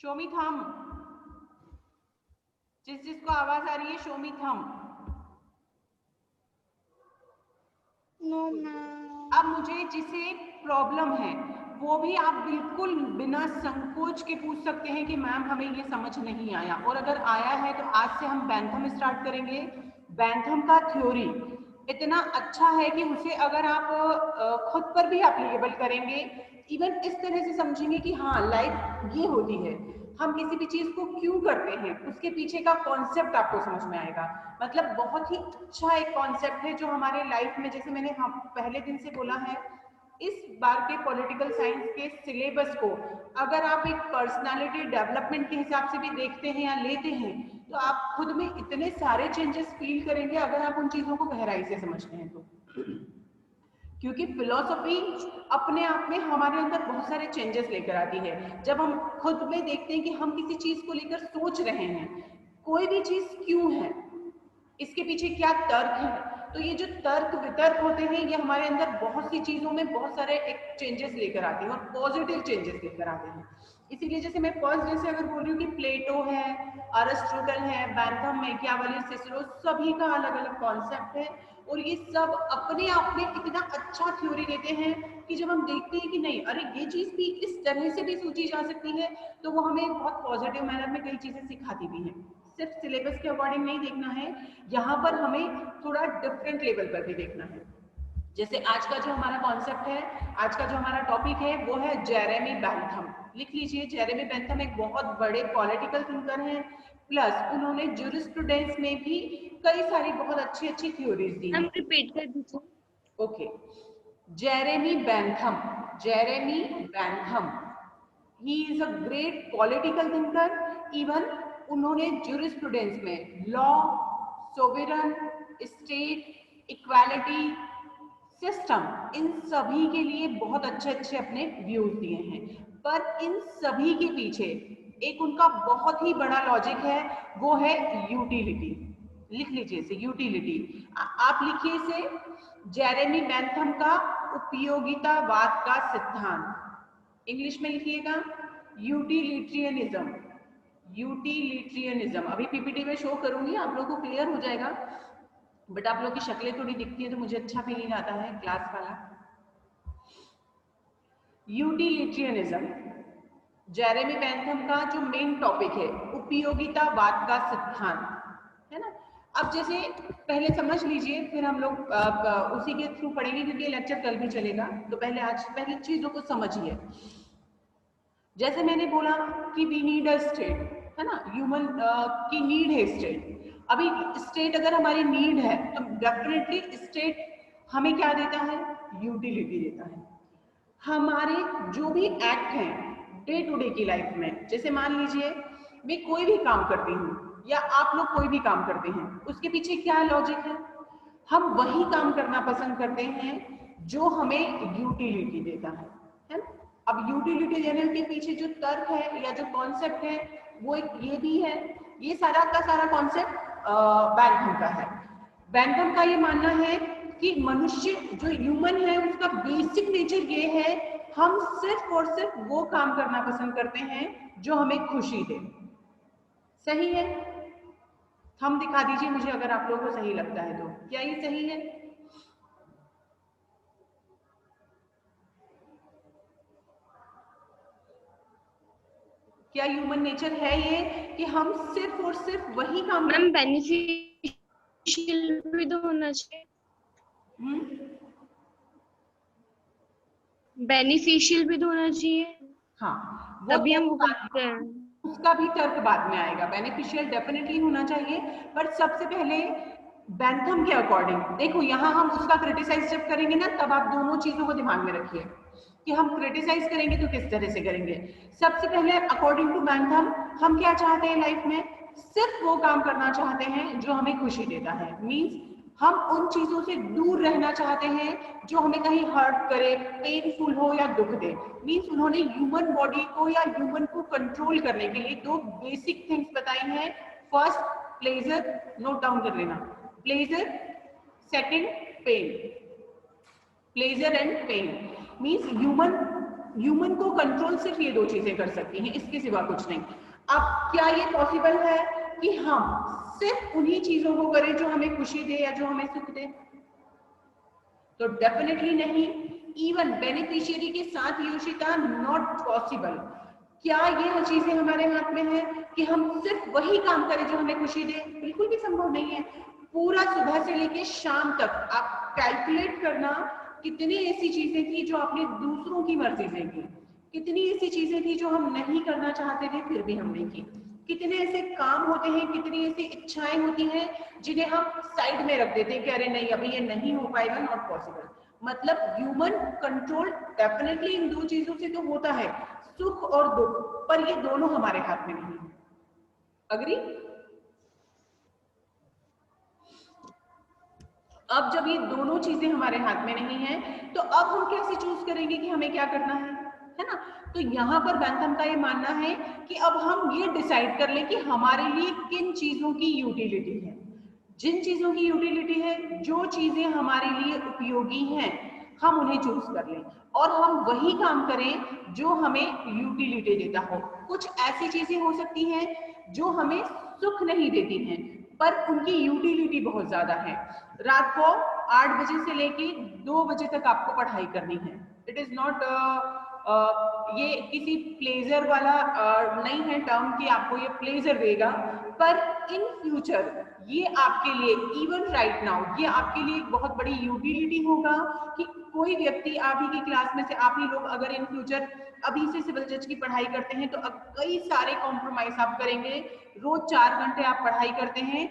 Show मी थम। जिसको आवाज आ रही है शो मी थम। नो अब मुझे जिसे प्रॉब्लम है वो भी आप बिल्कुल बिना संकोच के पूछ सकते हैं कि मैम हमें ये समझ नहीं आया, और अगर आया है तो आज से हम बैंथम स्टार्ट करेंगे। बैंथम का थ्योरी इतना अच्छा है कि उसे अगर आप खुद पर भी एप्लीकेबल करेंगे, इवन इस तरह से समझेंगे कि हाँ लाइफ ये होती है, हम किसी भी चीज को क्यों करते हैं, उसके पीछे का कॉन्सेप्ट आपको समझ में आएगा। मतलब बहुत ही अच्छा एक कॉन्सेप्ट है जो हमारे लाइफ में, जैसे मैंने पहले दिन से बोला है, इस बार के पॉलिटिकल साइंस के सिलेबस को अगर आप एक पर्सनालिटी डेवलपमेंट के हिसाब से भी देखते हैं या लेते हैं तो आप खुद में इतने सारे चेंजेस फील करेंगे अगर आप उन चीजों को गहराई से समझते हैं तो। क्योंकि फिलॉसफी अपने आप में हमारे अंदर बहुत सारे चेंजेस लेकर आती है। जब हम खुद में देखते हैं कि हम किसी चीज को लेकर सोच रहे हैं, कोई भी चीज क्यों है, इसके पीछे क्या तर्क है, तो ये जो तर्क वितर्क होते हैं ये हमारे अंदर बहुत सी चीजों में बहुत सारे एक चेंजेस लेकर आते हैं और पॉजिटिव चेंजेस लेकर आते हैं। इसीलिए जैसे मैं फर्स्ट डे से अगर बोल रही हूँ कि प्लेटो है, अरिस्टोटल है, बैंथम, मैकियावेली, सिसरो, सभी का अलग अलग कॉन्सेप्ट है और ये सब अपने आप में इतना अच्छा थ्योरी देते हैं कि जब हम देखते हैं कि नहीं अरे ये चीज भी इस तरह से भी सोची जा सकती है, तो वो हमें बहुत पॉजिटिव मैनर में कई चीजें सिखाती भी हैं। सिर्फ सिलेबस के अकॉर्डिंग नहीं देखना है, यहाँ पर हमें थोड़ा डिफरेंट लेवल पर भी देखना है। जैसे आज का जो हमारा कॉन्सेप्ट है, आज का जो हमारा टॉपिक है वो है जेरेमी बेंथम। लिख लीजिए, जेरेमी बेंथम एक बहुत बड़े पॉलिटिकल थिंकर हैं, प्लस उन्होंने ज्यूरिस्प्रूडेंस में भी कई सारी बहुत अच्छी अच्छी थ्योरीज दी हैं। रिपीट कर दीजिए। Okay, Jeremy Bentham, Jeremy Bentham, he is a great political thinker. Even उन्होंने ज्यूरिस्प्रूडेंस में लॉ, सोवेरन स्टेट, इक्वालिटी, सिस्टम, इन सभी के लिए बहुत अच्छे अच्छे अपने व्यूज दिए हैं। पर इन सभी के पीछे एक उनका बहुत ही बड़ा लॉजिक है, वो है यूटिलिटी। लिख लीजिए इसे, यूटिलिटी। आप लिखिए इसे, जेरेमी बेंथम का उपयोगितावाद का सिद्धांत। इंग्लिश में लिखिएगा यूटिलिट्रियनिज्म। यूटिलिट्रियनिज्म अभी पीपीटी में शो करूंगी, आप लोगों को क्लियर हो जाएगा, बट आप लोग की शक्लें थोड़ी दिखती है तो मुझे अच्छा फीलिंग आता है क्लास वाला। यूटिलिट्रियनिज्म जेरेमी बेंथम का जो मेन टॉपिक है, उपयोगितावाद का सिद्धांत, है ना। अब जैसे पहले समझ लीजिए, फिर हम लोग उसी के थ्रू पढ़ेंगे क्योंकि लेक्चर कल भी चलेगा, तो पहले आज पहले चीजों को समझिए। जैसे मैंने बोला कि वी नीड अ स्टेट, है ना, ह्यूमन की नीड है स्टेट। अभी स्टेट अगर हमारी नीड है तो डेफिनेटली स्टेट हमें क्या देता है, यूटिलिटी देता है। हमारे जो भी एक्ट हैं डे टू डे की लाइफ में, जैसे मान लीजिए मैं कोई भी काम करती हूँ या आप लोग कोई भी काम करते हैं, उसके पीछे क्या लॉजिक है, हम वही काम करना पसंद करते हैं जो हमें यूटिलिटी देता है ना। अब यूटिलिटी देने के पीछे जो तर्क है या जो कॉन्सेप्ट है वो एक ये भी है, ये सारा का सारा कॉन्सेप्ट बैंथम का है। बैंथम का ये मानना है कि मनुष्य जो ह्यूमन है उसका बेसिक नेचर ये है, हम सिर्फ और सिर्फ वो काम करना पसंद करते हैं जो हमें खुशी दे। सही है? हम दिखा दीजिए मुझे अगर आप लोगों को सही लगता है तो, क्या ये सही है? क्या ह्यूमन नेचर है ये कि हम सिर्फ और सिर्फ वही काम मैम बेनिफिशियल भी तो होना चाहिए, बेनिफिशियल भी तो होना चाहिए, हाँ वो तभी हम वो तो करते हैं। उसका भी तर्क बाद में आएगा। बेनिफिशियल डेफिनेटली होना चाहिए, पर सबसे पहले बैंथम के अकॉर्डिंग देखो, यहाँ हम उसका क्रिटिसाइज जब करेंगे ना तब आप दोनों चीजों को दिमाग में रखिए कि हम क्रिटिसाइज करेंगे तो किस तरह से करेंगे। सबसे पहले अकॉर्डिंग टू बैंथम हम क्या चाहते हैं लाइफ में, सिर्फ वो काम करना चाहते हैं जो हमें खुशी देता है। मीन्स हम उन चीजों से दूर रहना चाहते हैं जो हमें कहीं हर्ट करे, पेनफुल हो या दुख दे। मीन्स उन्होंने ह्यूमन बॉडी को या ह्यूमन को कंट्रोल करने के लिए दो बेसिक थिंग्स बताई हैं। फर्स्ट प्लेजर, नोट डाउन कर लेना, pleasure, second pain. Pleasure and pain means human human को कंट्रोल सिर्फ ये दो चीजें कर सकती हैं, इसके सिवा कुछ नहीं। अब क्या ये पॉसिबल है कि हम सिर्फ उन्हीं चीजों को करें जो हमें खुशी दे या जो हमें सुख दे? तो डेफिनेटली नहीं। इवन बेनिफिशियरी के साथ योशिता, नॉट पॉसिबल। क्या ये चीजें हमारे हाथ में है कि हम सिर्फ वही काम करें जो हमें खुशी दे? बिल्कुल भी संभव नहीं है। पूरा सुबह से लेके शाम तक आप कैलकुलेट करना, कितनी ऐसी चीजें थी जो आपने दूसरों की मर्जी से की, कितनी ऐसी चीजें थी जो हम नहीं करना चाहते थे फिर भी हमने की, कितने ऐसे काम होते हैं, कितनी ऐसी इच्छाएं होती हैं जिन्हें हम साइड में रख देते हैं कि अरे नहीं अभी ये नहीं हो पाएगा, नॉट पॉसिबल। मतलब ह्यूमन कंट्रोल डेफिनेटली इन दो चीजों से तो होता है, सुख और दुख, पर ये दोनों हमारे हाथ में नहीं। अग्री? अब जब ये दोनों चीजें हमारे हाथ में नहीं है तो अब हम कैसे चूज करेंगे कि हमें क्या करना है ना? तो यहाँ पर बैंथम का ये मानना है कि अब हम ये डिसाइड कर लें कि हमारे लिए किन चीजों की यूटिलिटी है। जिन चीजों की यूटिलिटी है, जो चीजें हमारे लिए उपयोगी हैं, हम उन्हें चूज कर लें और हम वही काम करें जो हमें यूटिलिटी देता हो। कुछ ऐसी चीजें हो सकती हैं जो हमें सुख नहीं देती हैं पर उनकी यूटिलिटी बहुत ज्यादा है। रात को 8 बजे से लेके 2 बजे तक आपको पढ़ाई करनी है। इट इज नॉट ये किसी प्लेजर वाला नहीं है टर्म कि आपको ये प्लेजर देगा, पर इन फ्यूचर ये आपके लिए, इवन राइट नाउ, ये आपके लिए एक बहुत बड़ी यूटिलिटी होगा कि कोई व्यक्ति आप ही की क्लास में से आप ही लोग अगर इन फ्यूचर अभी से सिविल जज की पढ़ाई करते हैं तो अब कई सारे कॉम्प्रोमाइज आप करेंगे। रोज 4 घंटे आप पढ़ाई करते हैं,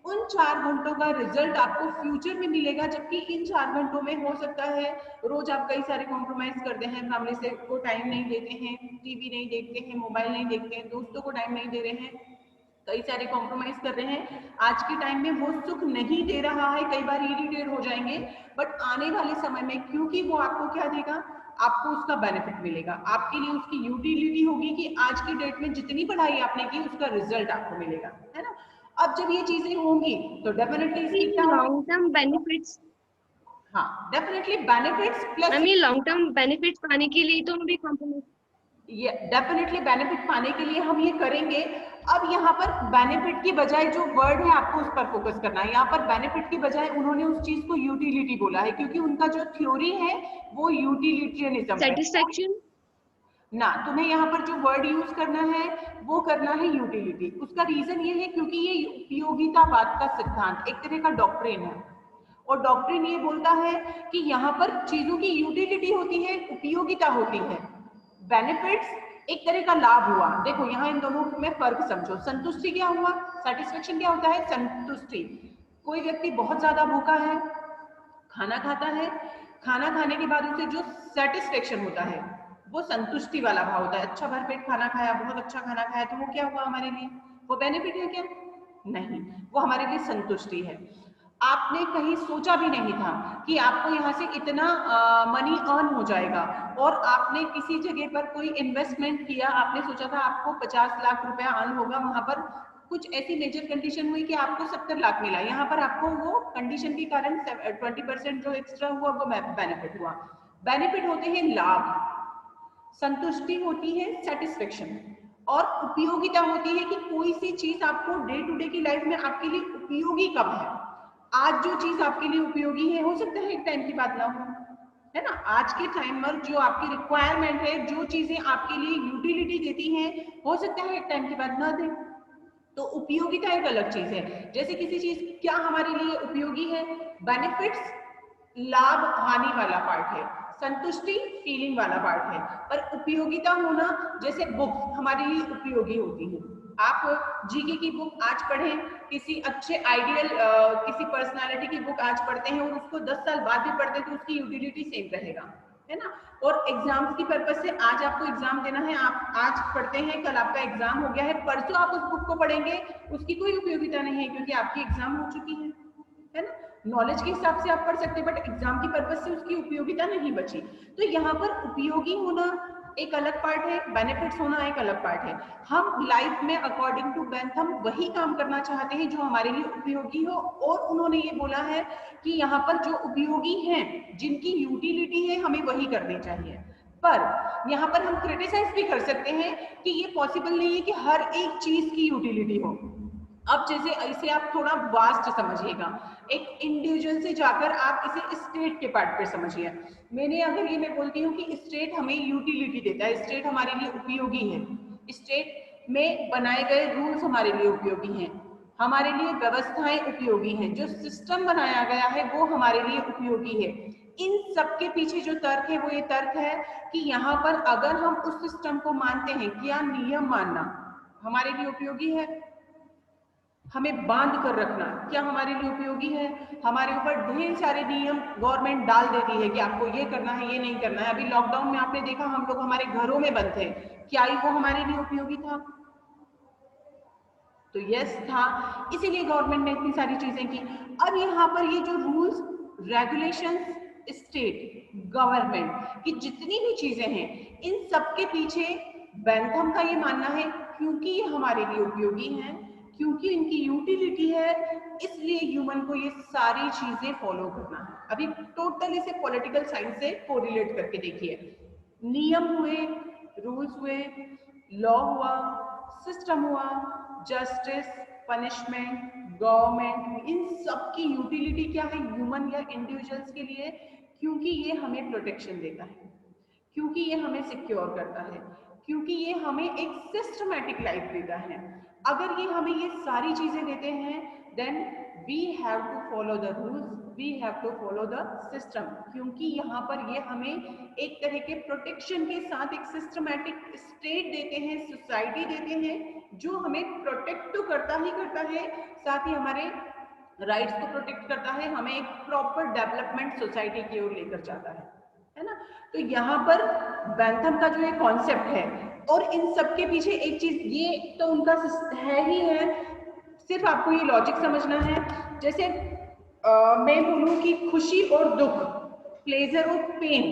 उन 4 घंटों का रिजल्ट आपको फ्यूचर में मिलेगा, जबकि इन 4 घंटों में हो सकता है रोज आप कई सारे कॉम्प्रोमाइज करते हैं, फैमिली से को टाइम नहीं देते हैं, टीवी नहीं देखते हैं, मोबाइल नहीं देखते हैं, दोस्तों को टाइम नहीं दे रहे हैं, कई सारे कॉम्प्रोमाइज कर रहे हैं। आज के टाइम में वो सुख नहीं दे रहा है, कई बार इरिटेट हो जाएंगे, बट आने वाले समय में क्योंकि वो आपको क्या देगा, आपको उसका बेनिफिट मिलेगा, आपके लिए उसकी यूटिलिटी होगी कि आज की डेट में जितनी पढ़ाई आपने की उसका रिजल्ट आपको मिलेगा, है ना? अब जब ये चीजें होंगी तो डेफिनेटली इसकी क्या लॉन्ग टर्म बेनिफिट्स, हाँ डेफिनेटली बेनिफिट्स प्लस मैम ये लॉन्ग टर्म बेनिफिट्स पाने के लिए तो हम भी कॉम्प्रोमाइज, ये डेफिनेटली बेनिफिट पाने के लिए हम ये करेंगे। अब यहाँ पर बेनिफिट की बजाय जो वर्ड है आपको उस पर फोकस करना है। यहाँ पर बेनिफिट की बजाय उन्होंने उस चीज को यूटिलिटी बोला है क्योंकि उनका जो थ्योरी है वो यूटिलिटियनिज्म है। सेटिस्फैक्शन ना, तुम्हें यहाँ पर जो वर्ड यूज करना है वो करना है यूटिलिटी। उसका रीजन ये है क्योंकि ये उपयोगितावाद का सिद्धांत एक तरह का डॉक्ट्रिन है और डॉक्ट्रिन ये बोलता है कि यहाँ पर चीजों की यूटिलिटी होती है, उपयोगिता होती है। बेनिफिट्स एक तरह का लाभ हुआ। देखो यहाँ इन दोनों में फर्क समझो। संतुष्टि क्या हुआ, सेटिस्फेक्शन क्या होता है? संतुष्टि। कोई व्यक्ति बहुत ज्यादा भूखा है, खाना खाता है, खाना खाने के बाद उसे जो सेटिस्फेक्शन होता है वो संतुष्टि वाला भाव होता है। अच्छा भरपेट खाना खाया, बहुत अच्छा खाना खाया, तो वो क्या हुआ हमारे लिए? वो बेनिफिट है क्या? नहीं, वो हमारे लिए संतुष्टि है। आपने कहीं सोचा भी नहीं था कि आपको यहाँ से इतना मनी अर्न हो जाएगा और आपने किसी जगह पर कोई इन्वेस्टमेंट किया, आपने सोचा था आपको 50 लाख रुपया अर्न होगा, वहां पर कुछ ऐसी मेजर कंडीशन हुई कि आपको 70 लाख मिला। यहाँ पर आपको वो कंडीशन के कारण 20% जो एक्स्ट्रा हुआ वो बेनिफिट हुआ। बेनिफिट होते हैं लाभ, संतुष्टि होती है सेटिस्फेक्शन, और उपयोगिता होती है कि कोई सी चीज आपको डे टू डे की लाइफ में आपके लिए उपयोगी कब है। आज जो चीज आपके लिए उपयोगी है हो सकता है एक टाइम की बात ना हो, है ना? आज के टाइम पर जो आपकी रिक्वायरमेंट है, जो चीजें आपके लिए यूटिलिटी देती हैं, हो सकता है एक टाइम की बात ना दे। तो उपयोगिता एक अलग चीज है। जैसे किसी चीज क्या हमारे लिए उपयोगी है, बेनिफिट्स लाभ हानि वाला पार्ट है, संतुष्टि फीलिंग वाला पार्ट है, पर उपयोगिता होना, जैसे बुक्स हमारे लिए उपयोगी होती है। आप जीके की बुक आज पढ़ें, किसी अच्छे आइडियल किसी पर्सनालिटी की बुक आज पढ़ते हैं और उसको 10 साल बाद भी पढ़ते हैं तो उसकी यूटिलिटी सेम रहेगा, है ना? और एग्जाम्स की पर्पज से आज आपको एग्जाम देना है, आप आज पढ़ते हैं, कल आपका एग्जाम हो गया है, परसों आप उस बुक को पढ़ेंगे, उसकी कोई उपयोगिता नहीं है क्योंकि आपकी एग्जाम हो चुकी है ना? नॉलेज के हिसाब से आप पढ़ सकते हैं बट एग्जाम की पर्पज से उसकी उपयोगिता नहीं बची। तो यहाँ पर उपयोगी होना एक अलग पार्ट है, बेनिफिट्स होना एक अलग पार्ट है। हम लाइफ में अकॉर्डिंग टू बेंथम वही काम करना चाहते हैं जो हमारे लिए उपयोगी हो, और उन्होंने ये बोला है कि यहाँ पर जो उपयोगी हैं, जिनकी यूटिलिटी है, हमें वही करनी चाहिए। पर यहाँ पर हम क्रिटिसाइज भी कर सकते हैं कि ये पॉसिबल नहीं है कि हर एक चीज की यूटिलिटी हो। अब जैसे ऐसे आप थोड़ा वास्ट समझिएगा, एक इंडिविजुअल से जाकर आप इसे स्टेट के पार्ट पर समझिए। मैं बोलती हूँ कि स्टेट हमें यूटिलिटी देता है, स्टेट हमारे लिए उपयोगी है, स्टेट में बनाए गए रूल्स हमारे लिए उपयोगी हैं, हमारे लिए व्यवस्थाएं उपयोगी हैं, जो सिस्टम बनाया गया है वो हमारे लिए उपयोगी है। इन सब के पीछे जो तर्क है वो ये तर्क है कि यहाँ पर अगर हम उस सिस्टम को मानते हैं, क्या नियम मानना हमारे लिए उपयोगी है? हमें बांध कर रखना क्या हमारे लिए उपयोगी है? हमारे ऊपर ढेर सारे नियम गवर्नमेंट डाल देती है कि आपको ये करना है, ये नहीं करना है। अभी लॉकडाउन में आपने देखा हम लोग हमारे घरों में बंद थे, क्या वो हमारे लिए उपयोगी था? तो यस था, इसीलिए गवर्नमेंट ने इतनी सारी चीजें की। अब यहाँ पर ये जो रूल्स रेगुलेशंस, स्टेट गवर्नमेंट की जितनी भी चीजें हैं, इन सब के पीछे बैंथम का ये मानना है क्योंकि ये हमारे लिए उपयोगी हैं, क्योंकि इनकी यूटिलिटी है, इसलिए ह्यूमन को ये सारी चीजें फॉलो करना है। अभी टोटल इसे पॉलिटिकल साइंस से कोरिलेट करके देखिए, नियम हुए, रूल्स हुए, लॉ हुआ, सिस्टम हुआ, जस्टिस, पनिशमेंट, गवर्नमेंट, इन सब की यूटिलिटी क्या है ह्यूमन या इंडिविजुअल्स के लिए? क्योंकि ये हमें प्रोटेक्शन देता है, क्योंकि ये हमें सिक्योर करता है, क्योंकि ये हमें एक सिस्टमैटिक लाइफ देता है। अगर ये हमें ये सारी चीजें देते हैं, then we have to follow the rules, we have to follow the system, क्योंकि यहाँ पर ये हमें एक तरह के प्रोटेक्शन के साथ एक सिस्टमैटिक स्टेट देते हैं, सोसाइटी देते हैं, जो हमें प्रोटेक्ट तो करता ही करता है, साथ ही हमारे राइट्स को प्रोटेक्ट करता है, हमें एक प्रॉपर डेवलपमेंट सोसाइटी की ओर लेकर जाता है ना। तो यहाँ पर बैंथम का जो ये कॉन्सेप्ट है, और इन सब के पीछे एक चीज ये तो उनका है ही है, सिर्फ आपको ये लॉजिक समझना है। जैसे मैं बोलूं कि खुशी और दुख, प्लेजर और पेन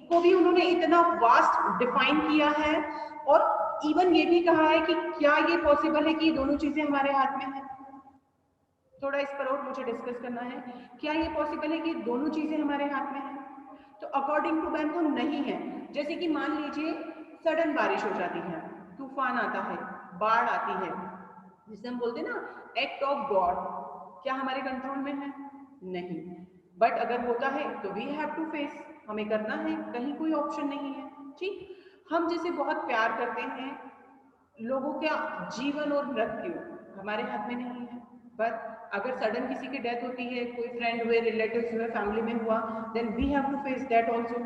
को भी उन्होंने इतना वास्ट डिफाइन किया है, और इवन ये भी कहा है कि क्या ये पॉसिबल है कि दोनों चीजें हमारे हाथ में है? थोड़ा इस पर और मुझे डिस्कस करना है, क्या ये पॉसिबल है कि दोनों चीजें हमारे हाथ में है? तो अकॉर्डिंग टू बैंथम नहीं है। जैसे कि मान लीजिए सडन बारिश हो जाती है, तूफान आता है, बाढ़ आती है, जिसे हम बोलते हैं ना एक्ट ऑफ गॉड, क्या हमारे कंट्रोल में है? नहीं। बट अगर होता है तो वी हैव टू फेस, हमें करना है, कहीं कोई ऑप्शन नहीं है। ठीक, हम जैसे बहुत प्यार करते हैं, लोगों का जीवन और मृत्यु हमारे हाथ में नहीं है, पर अगर सडन किसी की डेथ होती है, कोई फ्रेंड हुए, रिलेटिव्स हुए, फैमिली में हुआ, then we have to face that also.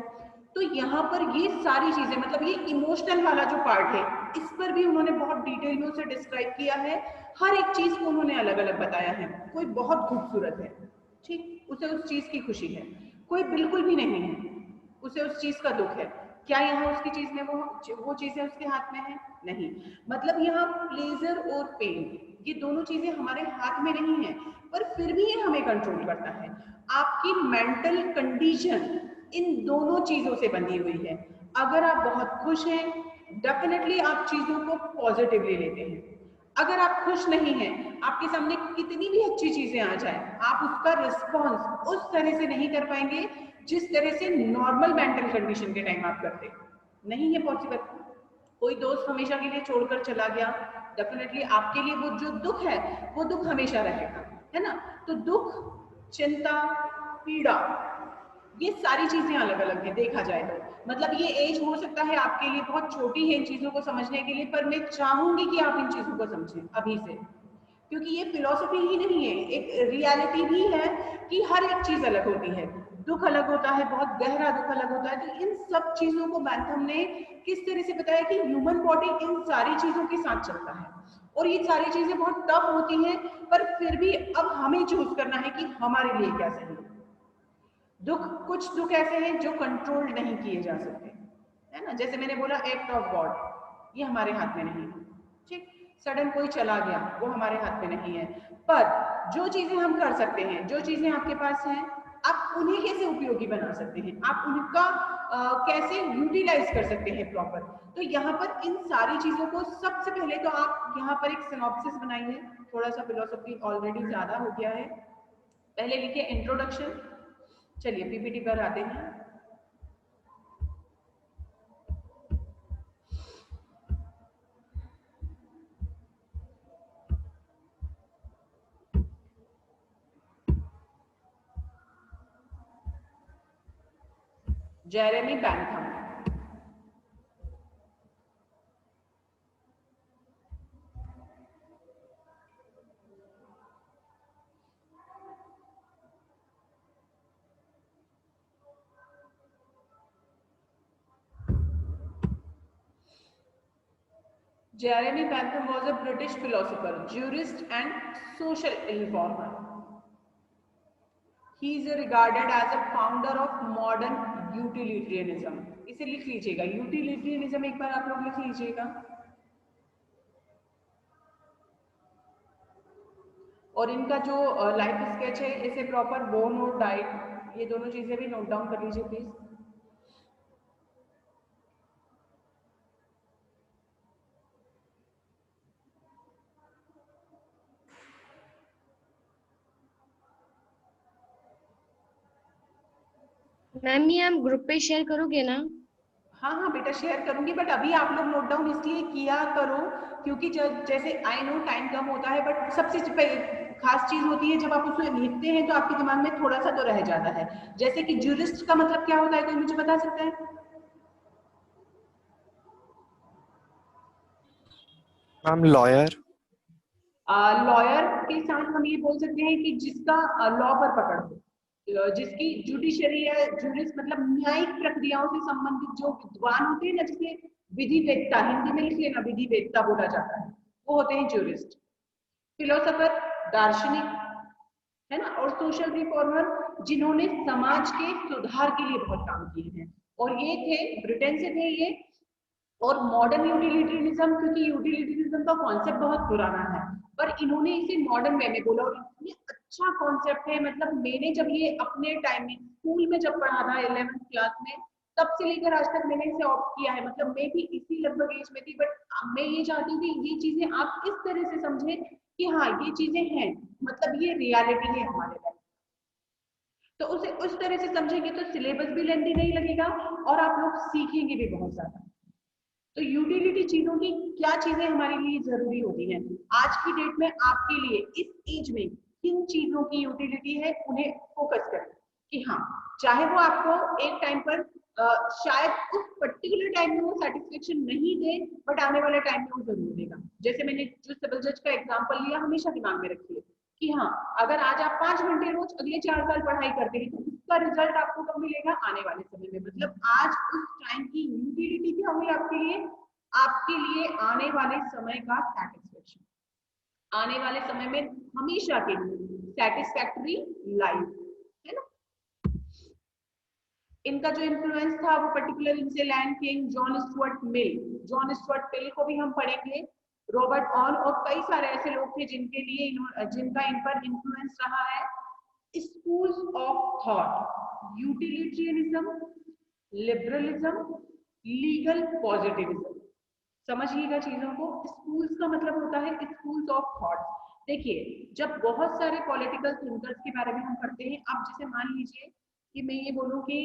तो यहाँ पर ये सारी चीजें, मतलब ये इमोशनल वाला जो पार्ट है, इस पर भी उन्होंने बहुत डिटेल में उसे डिस्क्राइब किया है, हर एक चीज को उन्होंने अलग अलग बताया है। कोई बहुत खूबसूरत है, ठीक, उसे उस चीज की खुशी है, कोई बिल्कुल भी नहीं है, उसे उस चीज का दुख है। क्या यहाँ उसकी चीज में वो चीजें उसके हाथ में है? नहीं। मतलब यहाँ प्लेजर और पेन, ये दोनों चीजें हमारे हाथ में नहीं है, पर फिर भी ये हमें कंट्रोल करता है। आपकी मेंटल कंडीशन इन दोनों चीजों से बनी हुई है। अगर आप बहुत खुश हैं, डेफिनेटली आप चीजों को पॉजिटिवली लेते हैं। अगर आप खुश नहीं हैं, आपके सामने कितनी भी अच्छी चीजें आ जाए, आप उसका रिस्पॉन्स उस तरह से नहीं कर पाएंगे जिस तरह से नॉर्मल मेंटल कंडीशन के टाइम आप करते। नहीं है पॉसिबल। कोई दोस्त हमेशा के लिए छोड़कर चला गया, डेफिनेटली आपके लिए वो जो दुख है वो दुख हमेशा रहेगा, है ना। तो दुख, चिंता, पीड़ा, ये सारी चीजें अलग अलग है देखा जाए तो। मतलब ये एज हो सकता है आपके लिए बहुत छोटी है इन चीजों को समझने के लिए, पर मैं चाहूंगी कि आप इन चीजों को समझें अभी से, क्योंकि ये फिलॉसफी ही नहीं है, एक रियलिटी भी है कि हर एक चीज अलग होती है। दुख अलग होता है, बहुत गहरा दुख अलग होता है। तो इन सब चीजों को बैंथम ने किस तरह से बताया कि ह्यूमन बॉडी इन सारी चीजों के साथ चलता है, और ये सारी चीजें बहुत टफ होती हैं, पर फिर भी अब हमें चूज करना है कि हमारे लिए क्या सही है। दुख, कुछ दुख ऐसे हैं जो कंट्रोल नहीं किए जा सकते, है ना। जैसे मैंने बोला एक्ट ऑफ गॉड, ये हमारे हाथ में नहीं है। ठीक, सडन कोई चला गया, वो हमारे हाथ में नहीं है। पर जो चीजें हम कर सकते हैं, जो चीजें आपके पास हैं, आप उन्हें कैसे उपयोगी बना सकते हैं, आप उनका कैसे यूटिलाइज कर सकते हैं प्रॉपर। तो यहाँ पर इन सारी चीजों को सबसे पहले तो आप यहाँ पर एक सिनॉप्सिस बनाइए। थोड़ा सा फिलोसफी ऑलरेडी ज्यादा हो गया है, पहले लिखिए इंट्रोडक्शन। चलिए पीपीटी पर आते हैं। Jeremy Bentham. Jeremy Bentham was a British philosopher, jurist and social reformer. He is regarded as a founder of modern utilitarianism. इसे लिख लीजिएगा, यूटिलिटेरियनिज्म एक बार आप लोग लिख लीजिएगा। और इनका जो लाइफ स्केच है इसे प्रॉपर बोर्न और डाइट, ये दोनों चीजें भी नोट डाउन कर लीजिए प्लीज। मैम ये आप ग्रुप पे शेयर करोगे ना? हाँ हाँ बेटा शेयर करूंगी, बट अभी आप लोग नोट डाउन इसलिए किया करो क्योंकि जैसे आई नो टाइम कम होता है, बट सबसे खास चीज होती है जब आप उसे लिखते हैं तो आपके दिमाग में थोड़ा सा तो रह जाता है। जैसे कि जूरिस्ट का मतलब क्या होता है, कोई मुझे बता सकता है? Ma'am lawyer. लॉयर के साथ हम ये बोल सकते हैं कि जिसका लॉ पर पकड़ हो, जिसकी जुडिशरी या जूरिस्ट मतलब न्यायिक प्रक्रियाओं से संबंधित जो विद्वान होते हैं ना, जिसे विधि वेत्ता, हिंदी में लिख लेना विधि वेत्ता बोला जाता है, वो होते हैं जूरिस्ट। फिलोसोफर दार्शनिक है ना, और सोशल रिफॉर्मर जिन्होंने समाज के सुधार के लिए बहुत काम किए हैं, और ये थे ब्रिटेन से थे ये। और मॉडर्न यूटिलिटेरियनिज्म, क्योंकि यूटिलिटेरियनिज्म का कॉन्सेप्ट बहुत पुराना है पर इन्होंने इसे मॉडर्न वे में बोला, और ये अच्छा कॉन्सेप्ट है। मतलब मैंने जब ये अपने टाइम में स्कूल में जब पढ़ा था 11th क्लास में, तब से लेकर आज तक मैंने इसे ऑप्ट किया है। मतलब मैं भी इसी लगभग एज में थी, बट मैं ये चाहती हूँ कि ये चीजें आप इस तरह से समझें कि हाँ ये चीजें हैं, मतलब ये रियलिटी है हमारे लाइफ। तो उसे उस तरह से समझेंगे तो सिलेबस भी लेंथी नहीं लगेगा और आप लोग सीखेंगे भी बहुत ज्यादा। तो यूटिलिटी चीजों की क्या चीजें हमारे लिए जरूरी होती हैं आज की डेट में, आपके लिए इस एज में किन चीजों की यूटिलिटी है उन्हें फोकस करें कि हाँ, चाहे वो आपको एक टाइम पर शायद उस पर्टिकुलर टाइम में वो सेटिस्फेक्शन नहीं दे, बट आने वाले टाइम में वो जरूर देगा। जैसे मैंने जो सिविल जज का एग्जांपल लिया, हमेशा दिमाग में रखिए कि हाँ, अगर आज आप 5 घंटे रोज अगले 4 साल पढ़ाई करते हैं तो उसका रिजल्ट आपको कब मिलेगा? आने वाले समय में। मतलब आज उस टाइम की यूटिलिटी क्या हुई आपके लिए? आपके लिए आने वाले समय का सेटिस्फेक्शन, आने वाले समय में हमेशा के लिए सेटिस्फैक्टरी लाइफ, है ना। इनका जो इन्फ्लुएंस था वो पर्टिकुलर इनसे land king, John Stuart Mill, John Stuart Mill को भी हम पढ़ेंगे, रॉबर्ट ऑन, और कई सारे ऐसे लोग थे जिनके लिए जिनका इन पर इन्फ्लुएंस रहा है। Schools of thought, utilitarianism, liberalism, legal positivism. समझिएगा चीजों को। स्कूल्स का मतलब होता है स्कूल्स ऑफ थॉट। देखिए, जब बहुत सारे पॉलिटिकल थिंकर्स के बारे में हम पढ़ते हैं, अब जैसे मान लीजिए कि मैं ये बोलूं कि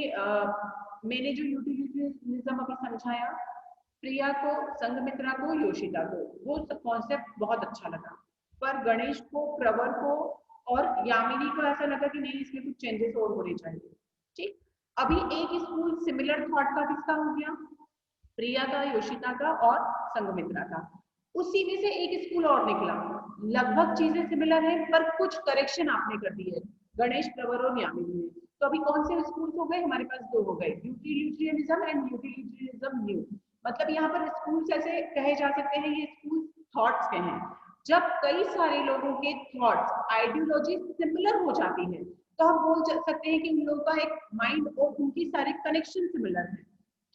मैंने जो यूटिलिटेरियनिज्म अभी समझाया, प्रिया को, संघमित्रा को, योशिता को वो कॉन्सेप्ट बहुत अच्छा लगा, पर गणेश को, प्रवर को और यामिनी को ऐसा लगा कि नहीं, इसमें कुछ चेंजेस और होने चाहिए। ठीक, अभी एक स्कूल सिमिलर थॉट का किसका हो गया? प्रिया का, योशिता का और संघमित्रा का। उसी में से एक स्कूल और निकला, लगभग चीजें सिमिलर है पर कुछ करेक्शन आपने कर दी है, गणेश, प्रवर और यामिनी ने। तो अभी कौन से स्कूल हो गए हमारे पास? 2 हो गए, यूटिलिटेरियनिज्म एंड यूटिलिटेरियनिज्म न्यू। मतलब यहाँ पर स्कूल्स ऐसे कहे जा सकते हैं, ये स्कूल थॉट्स के हैं। जब कई सारे लोगों के थॉट्स, आइडियोलॉजी सिमिलर हो जाती है तो हम बोल सकते हैं कि उन लोगों का एक माइंड और उनकी सारे कनेक्शन सिमिलर है,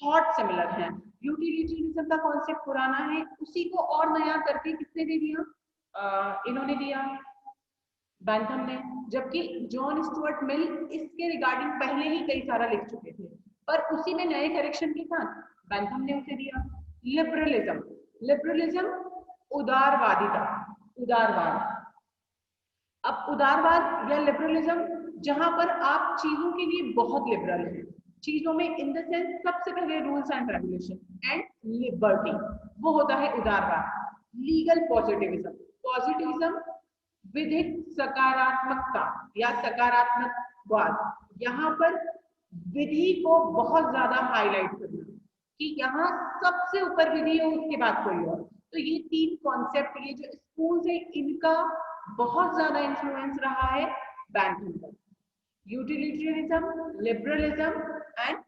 थॉट सिमिलर है। यूटिलिटेरियनिज्म का कॉन्सेप्ट पुराना है, उसी को और नया करके किसने दे दिया? इन्होंने दिया, बैंथम ने। जबकि जॉन स्टुअर्ट मिल इसके रिगार्डिंग पहले ही कई सारा लिख चुके थे, पर उसी में नए करेक्शन के साथ बैंथम ने उसे दिया। लिबरलिज्म, लिबरलिज्म उदारवादिता, उदारवाद। अब उदारवाद या लिबरलिज्म जहां पर आप चीजों के लिए बहुत लिबरल हैं, चीजों में इन द सेंस सबसे पहले rules and regulation and liberty, वो होता है उदारवाद। लीगल पॉजिटिविज्म, पॉजिटिविज्म विधिक सकारात्मकता या सकारात्मकवाद, यहाँ पर विधि को बहुत ज्यादा हाईलाइट करना कि यहाँ सबसे ऊपर विधि है, उसके बाद कोई और। तो ये 3 कॉन्सेप्ट, ये जो स्कूल्स है इनका बहुत ज्यादा इन्फ्लुएंस रहा है बैंकिंग पर। Utilitarianism, liberalism and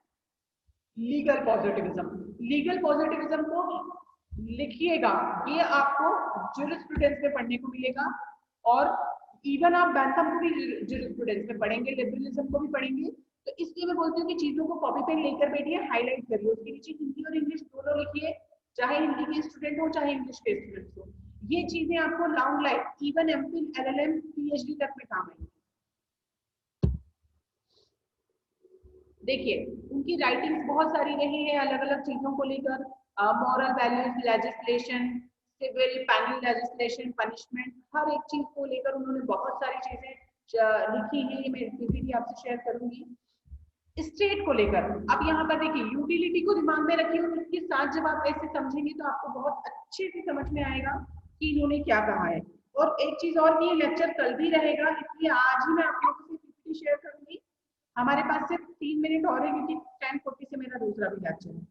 legal positivism. Legal positivism को लिखिएगा, ये आपको ज्यूरिस्प्रूडेंस में पढ़ने को मिलेगा, और इवन आप बैंथम को भी ज्यूरिस्प्रूडेंस में पढ़ेंगे, लिबरलिज्म को भी पढ़ेंगे। तो इसलिए मैं बोलती हूँ कि चीजों को कॉपी पेन लेकर बैठिए, हाईलाइट करिए, उसके नीचे हिंदी और इंग्लिश दोनों लिखिए, चाहे हिंदी के स्टूडेंट हो चाहे इंग्लिश के स्टूडेंट हो। ये चीजें आपको long life, even MPhil, LLM, PhD तक में काम आएंगी। देखिए उनकी राइटिंग्स बहुत सारी रही है अलग अलग चीजों को लेकर, moral values, legislation, civil, penal legislation, punishment, हर एक चीज को लेकर उन्होंने बहुत सारी चीजें लिखी है। मैं पीपीटी आपसे शेयर करूंगी। स्टेट को लेकर अब यहाँ पर देखिए यूटिलिटी को दिमाग में रखिए, और इसके साथ जब आप ऐसे समझेंगे तो आपको बहुत अच्छे से समझ में आएगा कि इन्होंने क्या कहा है। और एक चीज और भी, लेक्चर कल भी रहेगा, इसलिए आज ही मैं आप लोगों से पीपीटी शेयर करूंगी। हमारे पास सिर्फ 3 मिनट और है, क्योंकि 10:40 से मेरा दूसरा भी लेक्चर है।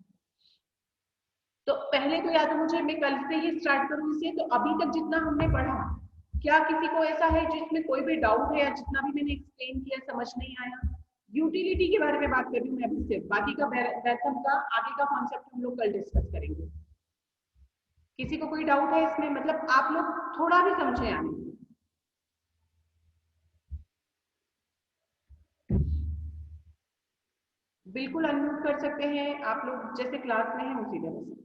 तो पहले तो या तो मुझे, मैं कल से ही स्टार्ट करूँ इसे, तो अभी तक जितना हमने पढ़ा, क्या किसी को ऐसा है जिसमें कोई भी डाउट है, या जितना भी मैंने एक्सप्लेन किया समझ नहीं आया? यूटिलिटी के बारे में बात कर रही हूँ मैं अभी से, बाकी का बैंथम का आगे का कॉन्सेप्ट हम लोग कल डिस्कस करेंगे। किसी को कोई डाउट है इसमें? मतलब आप लोग थोड़ा भी समझे आने, बिल्कुल अनम्यूट कर सकते हैं आप लोग, जैसे क्लास में है उसी तरह से।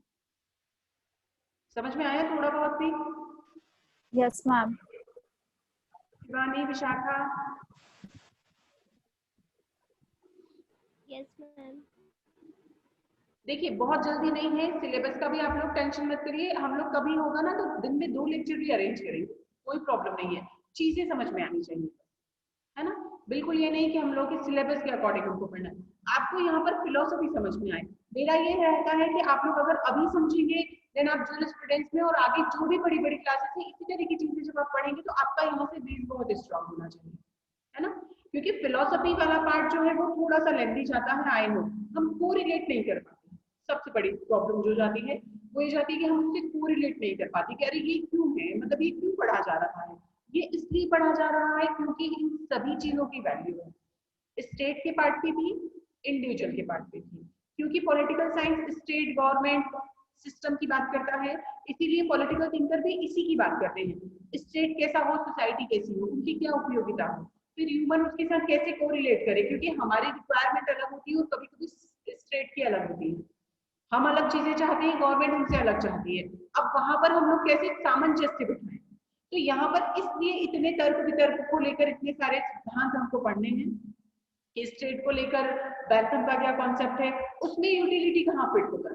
समझ में आया थोड़ा बहुत भी? Yes ma'am. Shivani, Vishakha? Yes ma'am. देखिए बहुत जल्दी नहीं है, सिलेबस का भी आप लोग टेंशन मत करिए, हम लोग कभी होगा ना तो दिन में 2 लेक्चर भी अरेंज करेंगे, कोई प्रॉब्लम नहीं है, चीजें समझ में आनी चाहिए, है ना? बिल्कुल ये नहीं कि हम लोग के सिलेबस के अकॉर्डिंग हमको पढ़ना है, आपको यहाँ पर फिलोसफी समझ में आए। मेरा ये रहता है कि आप लोग अगर अभी समझेंगे, देन आप ज्यूरिस्प्रूडेंस में और आगे जो भी बड़ी बड़ी क्लासेस है इसी तरह की चीजें जब आप पढ़ेंगे तो आपका यहाँ से बेस बहुत स्ट्रॉन्ग होना चाहिए, है ना? क्योंकि फिलोसफी वाला पार्ट जो है वो थोड़ा सा लेंथी जाता है, आई नो, हम कोरिलेट नहीं कर पाते। सबसे बड़ी प्रॉब्लम जो जाती है वो ये जाती है कि हम उससे कोरिलेट नहीं कर पाते कि अरे ये क्यों है, मतलब ये क्यों पढ़ा जा रहा है, ये इसलिए पढ़ा जा रहा है क्योंकि इन सभी चीजों की वैल्यू है, स्टेट के पार्ट पे भी, इंडिविजुअल के पार्ट पे भी, क्योंकि political science state government system की बात करता है, इसीलिए पॉलिटिकल थिंकर भी इसी की बात करते हैं, स्टेट कैसा हो, सोसाइटी कैसी हो, उनकी क्या उपयोगिता हो, फिर ह्यूमन उसके साथ कैसे कोरिलेट करे, क्योंकि हमारी रिक्वायरमेंट अलग होती है और कभी कभी स्टेट की अलग होती है, हम अलग चीजें चाहते हैं, गवर्नमेंट उनसे अलग चाहती है। अब वहां पर हम लोग कैसे सामंजस्य बिठाएं? तो यहाँ पर इसलिए इतने तर्क वितर्क को लेकर इतने सारे सिद्धांत हमको पढ़ने हैं। स्टेट को लेकर बैंथम का क्या कॉन्सेप्ट है, उसमें यूटिलिटी कहाँ फिट होता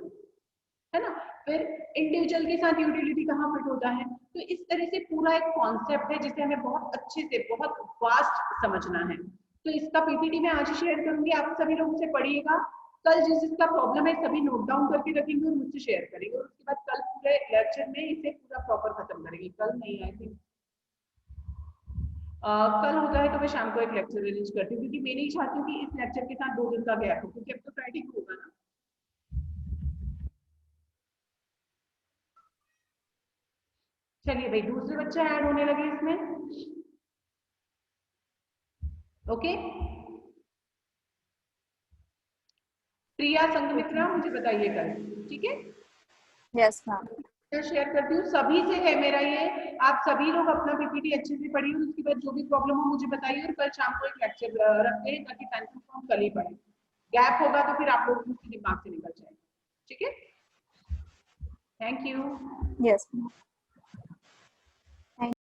है ना? फिर इंडिविजुअल के साथ यूटिलिटी कहाँ फिट होता है? तो इस तरह से पूरा एक कॉन्सेप्ट है जिसे हमें बहुत अच्छे से, बहुत वास्ट समझना है। तो इसका पीपीटी मैं आज ही शेयर करूंगी, आप सभी लोग उसे पढ़िएगा। कल जिसका प्रॉब्लम है सभी नोट डाउन करके रखेंगे और मुझसे शेयर करेंगे, और उसके बाद कल पूरे लेक्चर में इसे पूरा प्रॉपर खत्म करेंगे। कल नहीं, आई थिंक कल होता है तो मैं शाम को एक लेक्चर अरेंज करती हूँ, क्योंकि मैं नहीं चाहती हूँ कि इस लेक्चर के साथ 2 दिन का गैप हो, क्योंकि अब तो फ्राइडे को होगा ना। चलिए भाई, दूसरे बच्चे ऐड होने लगे इसमें, ओके? प्रिया, संघमित्रा, मुझे बताइए कल, ठीक है? Yes ma'am. शेयर करती हूँ, सभी से है मेरा ये, आप सभी लोग अपना पीपीटी अच्छे से पढ़िए, उसके बाद जो भी प्रॉब्लम हो मुझे बताइए, और कल शाम को एक लेक्चर रखते हैं ताकि टेंशन को हम कल ही पढ़ें, गैप होगा तो फिर आप लोग मुझसे दिमाग से निकल जाएगा, ठीक है? Thank you. Yes ma'am.